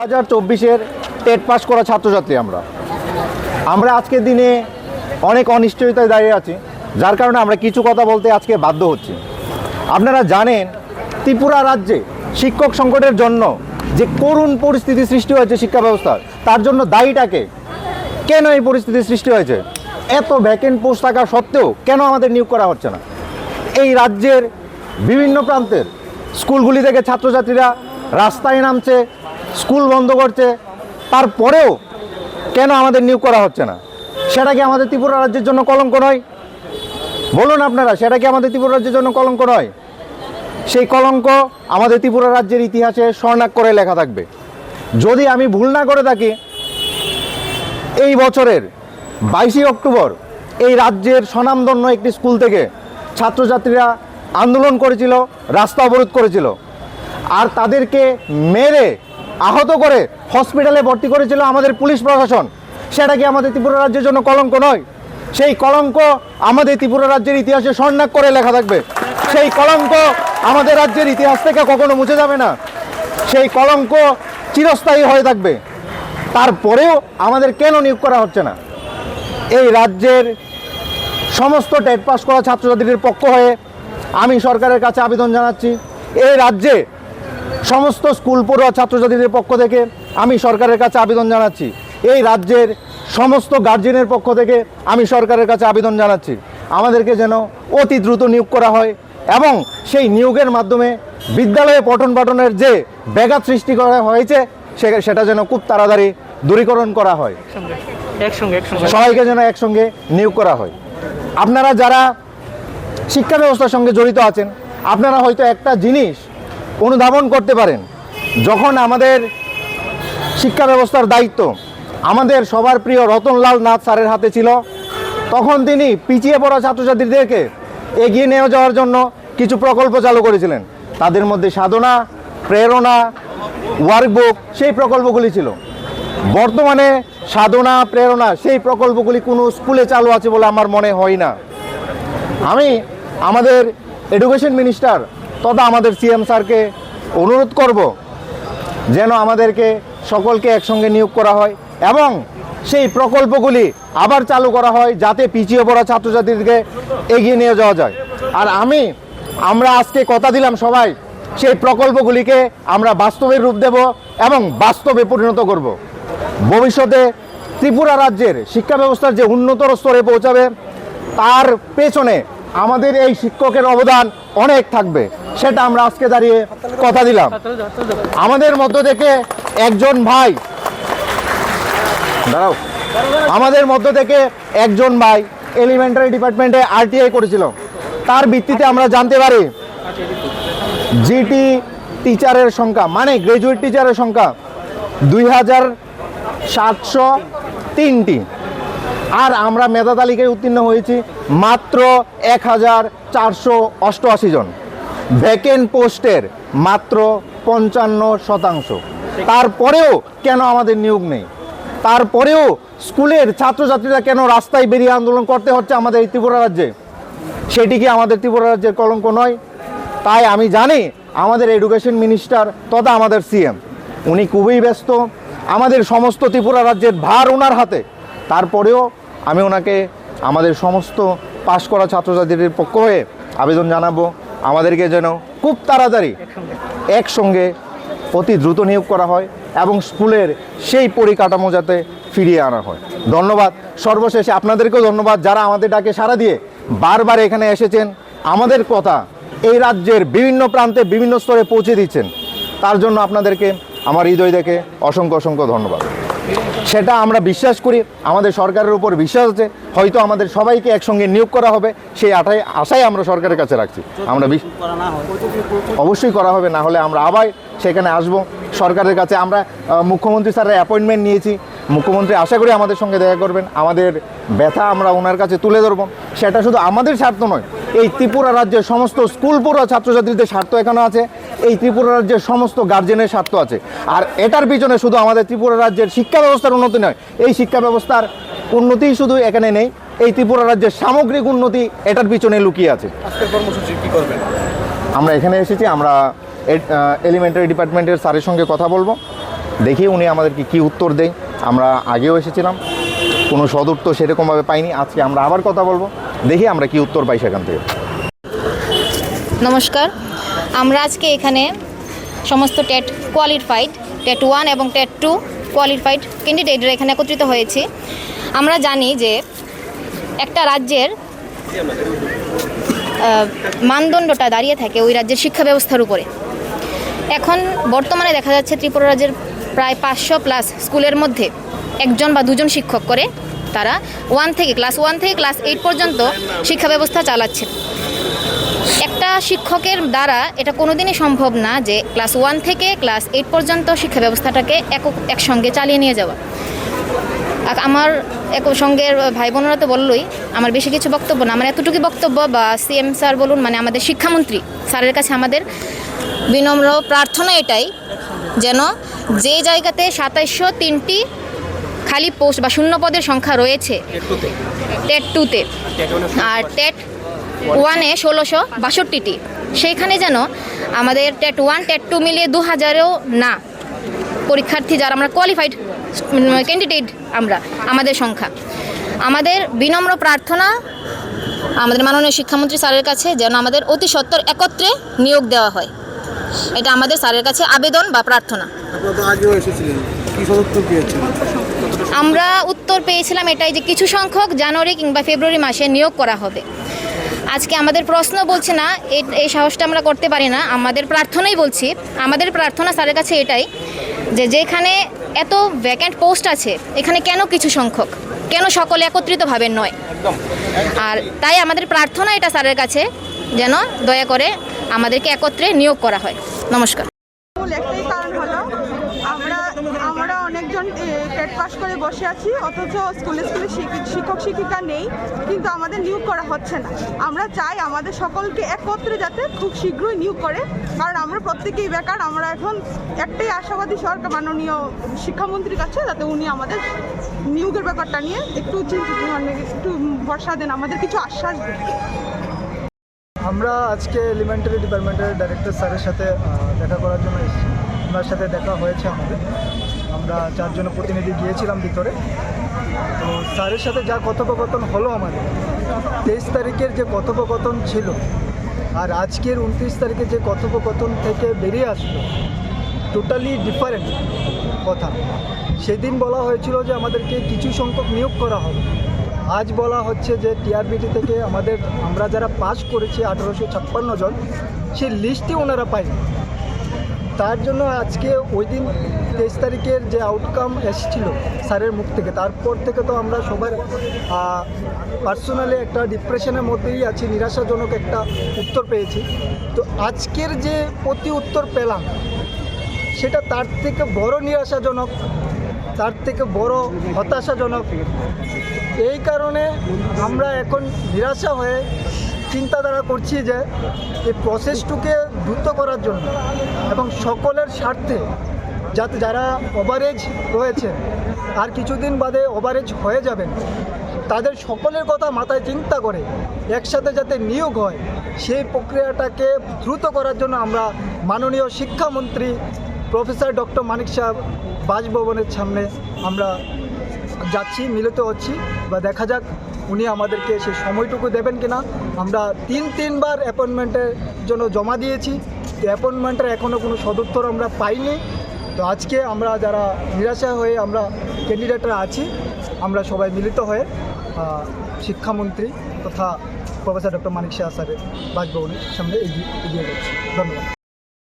2024-এর TET pass করা ছাত্রছাত্রী আমরা আজকের দিনে অনেক অনিশ্চয়তায় দাঁড়িয়ে আছি, যার কারণে আমরা কিছু কথা বলতে আজকে বাধ্য হচ্ছি। আপনারা জানেন ত্রিপুরা রাজ্যে শিক্ষক সংকটের জন্য যে করুণ পরিস্থিতি সৃষ্টি হয়েছে শিক্ষা ব্যবস্থার, তার জন্য দায়ীটাকে কেন এই পরিস্থিতির সৃষ্টি হয়েছে? এত ভ্যাকেন্ট পোস্ট থাকা সত্ত্বেও কেন আমাদের নিয়োগ করা হচ্ছে না? এই রাজ্যের বিভিন্ন প্রান্তের স্কুলগুলি থেকে ছাত্রছাত্রীরা রাস্তায় নামছে, স্কুল বন্ধ করছে, তারপরেও কেন আমাদের নিয়োগ করা হচ্ছে না? সেটা কি আমাদের ত্রিপুরা রাজ্যের জন্য কলঙ্ক নয়? বলুন আপনারা, সেটা কি আমাদের ত্রিপুরা রাজ্যের জন্য কলঙ্ক নয়? সেই কলঙ্ক আমাদের ত্রিপুরা রাজ্যের ইতিহাসে স্বর্ণাক্ষরে লেখা থাকবে। যদি আমি ভুল না করে থাকি, এই বছরের 22 অক্টোবর এই রাজ্যের স্বনামধন্য একটি স্কুল থেকে ছাত্রছাত্রীরা আন্দোলন করেছিল, রাস্তা অবরোধ করেছিল, আর তাদেরকে মেরে আহত করে হসপিটালে ভর্তি করেছিল আমাদের পুলিশ প্রশাসন। সেটা কি আমাদের ত্রিপুরা রাজ্যের জন্য কলঙ্ক নয়? সেই কলঙ্ক আমাদের ত্রিপুরা রাজ্যের ইতিহাসে স্বর্ণাক্ষরে লেখা থাকবে। সেই কলঙ্ক আমাদের রাজ্যের ইতিহাস থেকে কখনো মুছে যাবে না। সেই কলঙ্ক চিরস্থায়ী হয়ে থাকবে। তারপরেও আমাদের কেন নিয়োগ করা হচ্ছে না? এই রাজ্যের সমস্ত টেট পাস করা ছাত্রছাত্রীদের পক্ষ হয়ে আমি সরকারের কাছে আবেদন জানাচ্ছি। এই রাজ্যে সমস্ত স্কুল পড়ুয়া ছাত্রছাত্রীদের পক্ষ থেকে আমি সরকারের কাছে আবেদন জানাচ্ছি। এই রাজ্যের সমস্ত গার্জেনের পক্ষ থেকে আমি সরকারের কাছে আবেদন জানাচ্ছি, আমাদেরকে যেন অতি দ্রুত নিয়োগ করা হয় এবং সেই নিয়োগের মাধ্যমে বিদ্যালয়ে পঠন পাঠনের যে ব্যাঘাত সৃষ্টি করা হয়েছে সেটা যেন খুব তাড়াতাড়ি দূরীকরণ করা হয়। সবাইকে যেন একসঙ্গে নিয়োগ করা হয়। আপনারা যারা শিক্ষা ব্যবস্থার সঙ্গে জড়িত আছেন, আপনারা হয়তো একটা জিনিস অনুধাবন করতে পারেন। যখন আমাদের শিক্ষা ব্যবস্থার দায়িত্ব আমাদের সবার প্রিয় রতনলাল নাথ স্যারের হাতে ছিল, তখন তিনি পিছিয়ে পড়া ছাত্রছাত্রীদেরকে এগিয়ে নিয়ে যাওয়ার জন্য কিছু প্রকল্প চালু করেছিলেন। তাদের মধ্যে সাধনা, প্রেরণা, ওয়ার্কবুক সেই প্রকল্পগুলি ছিল। বর্তমানে সাধনা, প্রেরণা সেই প্রকল্পগুলি কোনো স্কুলে চালু আছে বলে আমার মনে হয় না। আমি আমাদের এডুকেশন মিনিস্টার তথা আমাদের সিএম স্যারকে অনুরোধ করব যেন আমাদেরকে সকলকে একসঙ্গে নিয়োগ করা হয় এবং সেই প্রকল্পগুলি আবার চালু করা হয়, যাতে পিছিয়ে পড়া ছাত্রছাত্রীদেরকে এগিয়ে নিয়ে যাওয়া যায়। আর আমরা আজকে কথা দিলাম সবাই, সেই প্রকল্পগুলিকে আমরা বাস্তবের রূপ দেব এবং বাস্তবে পরিণত করব। ভবিষ্যতে ত্রিপুরা রাজ্যের শিক্ষা ব্যবস্থার যে উন্নতর স্তরে পৌঁছাবে, তার পেছনে আমাদের এই শিক্ষকের অবদান অনেক থাকবে, সেটা আমরা আজকে দাঁড়িয়ে কথা দিলাম। আমাদের মধ্য থেকে একজন ভাই এলিমেন্টারি ডিপার্টমেন্টে আরটিআই করেছিল। তার ভিত্তিতে আমরা জানতে পারি জিটি টিচারের সংখ্যা, মানে গ্রাজুয়েট টিচারের সংখ্যা 2703টি, আর আমরা মেধা তালিকায় উত্তীর্ণ হয়েছি মাত্র 1488 জন। ভ্যাকেন্ট পোস্টের মাত্র 55%। তারপরেও কেন আমাদের নিয়োগ নেই? তারপরেও স্কুলের ছাত্রছাত্রীরা কেন রাস্তায় বেরিয়ে আন্দোলন করতে হচ্ছে আমাদের এই ত্রিপুরা রাজ্যে? সেটি কি আমাদের ত্রিপুরা রাজ্যের কলঙ্ক নয়? তাই আমি জানি আমাদের এডুকেশন মিনিস্টার তথা আমাদের সিএম উনি খুবই ব্যস্ত, আমাদের সমস্ত ত্রিপুরা রাজ্যের ভার ওনার হাতে। তারপরেও আমি ওনাকে আমাদের সমস্ত পাশ করা ছাত্রছাত্রীদের পক্ষ হয়ে আবেদন জানাবো, আমাদেরকে যেন খুব তাড়াতাড়ি একসঙ্গে অতি দ্রুত নিয়োগ করা হয় এবং স্কুলের সেই পরিকাঠামো যাতে ফিরিয়ে আনা হয়। ধন্যবাদ। সর্বশেষে আপনাদেরকেও ধন্যবাদ, যারা আমাদের ডাকে সাড়া দিয়ে বারবার এখানে এসেছেন, আমাদের কথা এই রাজ্যের বিভিন্ন প্রান্তে বিভিন্ন স্তরে পৌঁছে দিচ্ছেন। তার জন্য আপনাদেরকে আমার হৃদয় থেকে অসংখ্য ধন্যবাদ। সেটা আমরা বিশ্বাস করি, আমাদের সরকারের উপর বিশ্বাস আছে, হয়তো আমাদের সবাইকে একসঙ্গে নিয়োগ করা হবে, সেই আশাই আমরা সরকারের কাছে রাখছি। আমরা অবশ্যই করা হবে, না হলে আমরা আবার সেখানে আসব সরকারের কাছে। আমরা মুখ্যমন্ত্রী স্যারের অ্যাপয়েন্টমেন্ট নিয়েছি, মুখ্যমন্ত্রী আশা করি আমাদের সঙ্গে দেখা করবেন, আমাদের ব্যথা আমরা ওনার কাছে তুলে ধরব। সেটা শুধু আমাদের স্বার্থ নয়, এই ত্রিপুরা রাজ্যের সমস্ত স্কুল পড়ুয়া ছাত্রছাত্রীদের স্বার্থ এখানে আছে, এই ত্রিপুরা রাজ্যের সমস্ত গার্জেনের স্বার্থ আছে। আর এটার পিছনে শুধু আমাদের ত্রিপুরা রাজ্যের শিক্ষা ব্যবস্থার উন্নতি নয়, এই শিক্ষা ব্যবস্থার উন্নতি শুধু এখানে নেই, এই ত্রিপুরা রাজ্যের সামগ্রিক উন্নতি এটার পিছনে লুকিয়ে আছে। আজকের কর্মসূচি কি করবেন? আমরা এখানে এসেছি, আমরা এলিমেন্টারি ডিপার্টমেন্টের স্যারের সঙ্গে কথা বলবো দেখি উনি আমাদেরকে কি উত্তর দেয়। আমরা আগেও এসেছিলাম, কোনো সদুত্তর সেরকমভাবে পাইনি। আজকে আমরা আবার কথা বলবো, দেখি আমরা কি উত্তর পাই সেখান থেকে। নমস্কার, আমরা আজকে এখানে সমস্ত টেট কোয়ালিফাইড, টেট 1 এবং টেট 2 কোয়ালিফাইড ক্যান্ডিডেটরা এখানে একত্রিত হয়েছি। আমরা জানি যে একটা রাজ্যের মানদণ্ডটা দাঁড়িয়ে থাকে ওই রাজ্যের শিক্ষা ব্যবস্থার উপরে। এখন বর্তমানে দেখা যাচ্ছে ত্রিপুরা রাজ্যের প্রায় 500+ স্কুলের মধ্যে একজন বা দুজন শিক্ষক করে তারা ক্লাস 1 থেকে ক্লাস 8 পর্যন্ত শিক্ষা ব্যবস্থা চালাচ্ছে। একটা শিক্ষকের দ্বারা এটা কোনোদিনই সম্ভব না যে ক্লাস 1 থেকে ক্লাস 8 পর্যন্ত শিক্ষা ব্যবস্থাটাকে একসঙ্গে চালিয়ে নিয়ে যাওয়া। আমার সঙ্গের ভাই বোনেরা তো বললই, আমার বেশি কিছু বক্তব্য না, আমার এতটুকু বক্তব্য বা সিএম স্যার বলুন, মানে আমাদের শিক্ষামন্ত্রী স্যারের কাছে আমাদের বিনম্র প্রার্থনা এটাই, যেন যে জায়গাতে 2703টি খালি পোস্ট বা শূন্য পদের সংখ্যা রয়েছে টেট 2-তে আর টেট 1-এ 1662টি, সেইখানে যেন আমাদের টেট 1 টেট 2 মিলিয়ে 2000-এও না পরীক্ষার্থী যারা আমরা কোয়ালিফাইড ক্যান্ডিডেট আমাদের সংখ্যা। আমাদের বিনম্র প্রার্থনা আমাদের মাননীয় শিক্ষামন্ত্রী স্যারের কাছে যেন আমাদের অতি সত্বর একত্রে নিয়োগ দেওয়া হয়, এটা আমাদের স্যারের কাছে আবেদন বা প্রার্থনা। আমরা উত্তর পেয়েছিলাম এটাই যে কিছু সংখ্যক জানুয়ারি কিংবা ফেব্রুয়ারি মাসে নিয়োগ করা হবে। আজকে আমাদের প্রশ্ন বলছে না, এই সাহসটা আমরা করতে পারি না, আমাদের প্রার্থনাই বলছি। আমাদের প্রার্থনা স্যারের কাছে এটাই যে যেখানে এত ভ্যাকেন্ট পোস্ট আছে এখানে কেন কিছু সংখ্যক, কেন সকলে একত্রিতভাবে নয়। আর তাই আমাদের প্রার্থনা এটা স্যারের কাছে যেন দয়া করে আমাদেরকে একত্রে নিয়োগ করা হয়। নমস্কার। একটাই কারণ হলো আমরা অনেকজন টেট পাস করে বসে আছি, অথচ স্কুলে শিক্ষক শিক্ষিকা নেই, কিন্তু আমাদের নিয়োগ করা হচ্ছে না। আমরা চাই আমাদের সকলকে একত্রে যাতে খুব শীঘ্রই নিয়োগ করে, কারণ আমরা প্রত্যেকেই বেকার। আমরা এখন একটাই আশাবাদী সরকার মাননীয় শিক্ষামন্ত্রীর কাছে, যাতে উনি আমাদের নিয়োগের ব্যাপারটা নিয়ে একটু ভরসা দেন, আমাদের কিছু আশ্বাস দেন। আমরা আজকে এলিমেন্টারি ডিপার্টমেন্টের ডাইরেক্টর স্যারের সাথে দেখা করার জন্য এসেছি। ওনার সাথে দেখা হয়েছে আমরা 4 জন প্রতিনিধি গিয়েছিলাম ভিতরে। তো স্যারের সাথে যা কথোপকথন হলো আমাদের 23 তারিখের যে কথোপকথন ছিল আর আজকের 29 তারিখে যে কথোপকথন থেকে বেরিয়ে আসলো টোটালি ডিফারেন্ট কথা। সেদিন বলা হয়েছিল যে আমাদেরকে কিছু সংখ্যক নিয়োগ করা হবে, আজ বলা হচ্ছে যে টিআরবিটি থেকে আমরা যারা পাস করেছি 1856 জন, সেই লিস্টই ওনারা পায়নি। তার জন্য আজকে ওই দিন 23 তারিখের যে আউটকাম এসেছিল স্যারের মুখ থেকে, তারপর থেকে তো আমরা সবার পার্সোনালি একটা ডিপ্রেশনের মধ্যেই আছি, নিরাশাজনক একটা উত্তর পেয়েছি। তো আজকের যে প্রতি উত্তর পেলাম সেটা তার থেকে বড় নিরাশাজনক, তার থেকে বড় হতাশাজনক। এই কারণে আমরা এখন নিরাশা হয়ে চিন্তাধারা করছি যে এই প্রসেসটুকে দ্রুত করার জন্য এবং সকলের স্বার্থে, যাতে যারা ওভারেজ রয়েছে আর কিছুদিন বাদে ওভারেজ হয়ে যাবেন তাদের সকলের কথা মাথায় চিন্তা করে একসাথে যাতে নিয়োগ হয়, সেই প্রক্রিয়াটাকে দ্রুত করার জন্য আমরা মাননীয় শিক্ষামন্ত্রী প্রফেসর ডক্টর মানিক সাহেব বাসভবনের সামনে আমরা যাচ্ছি, মিলিত হচ্ছি, বা দেখা যাক উনি আমাদেরকে সেই সময়টুকু দেবেন কিনা। আমরা 3বার অ্যাপয়েন্টমেন্টের জন্য জমা দিয়েছি, তো অ্যাপয়েন্টমেন্টের এখনও কোনো সদুত্তর আমরা পাইনি। তো আজকে আমরা যারা নিরাশা হয়ে আমরা ক্যান্ডিডেটরা আছি, আমরা সবাই মিলিত হয়ে শিক্ষামন্ত্রী তথা প্রফেসর ডক্টর মানিক সাহা স্যারের বাসভবনের সামনে এগিয়ে যাচ্ছি। ধন্যবাদ।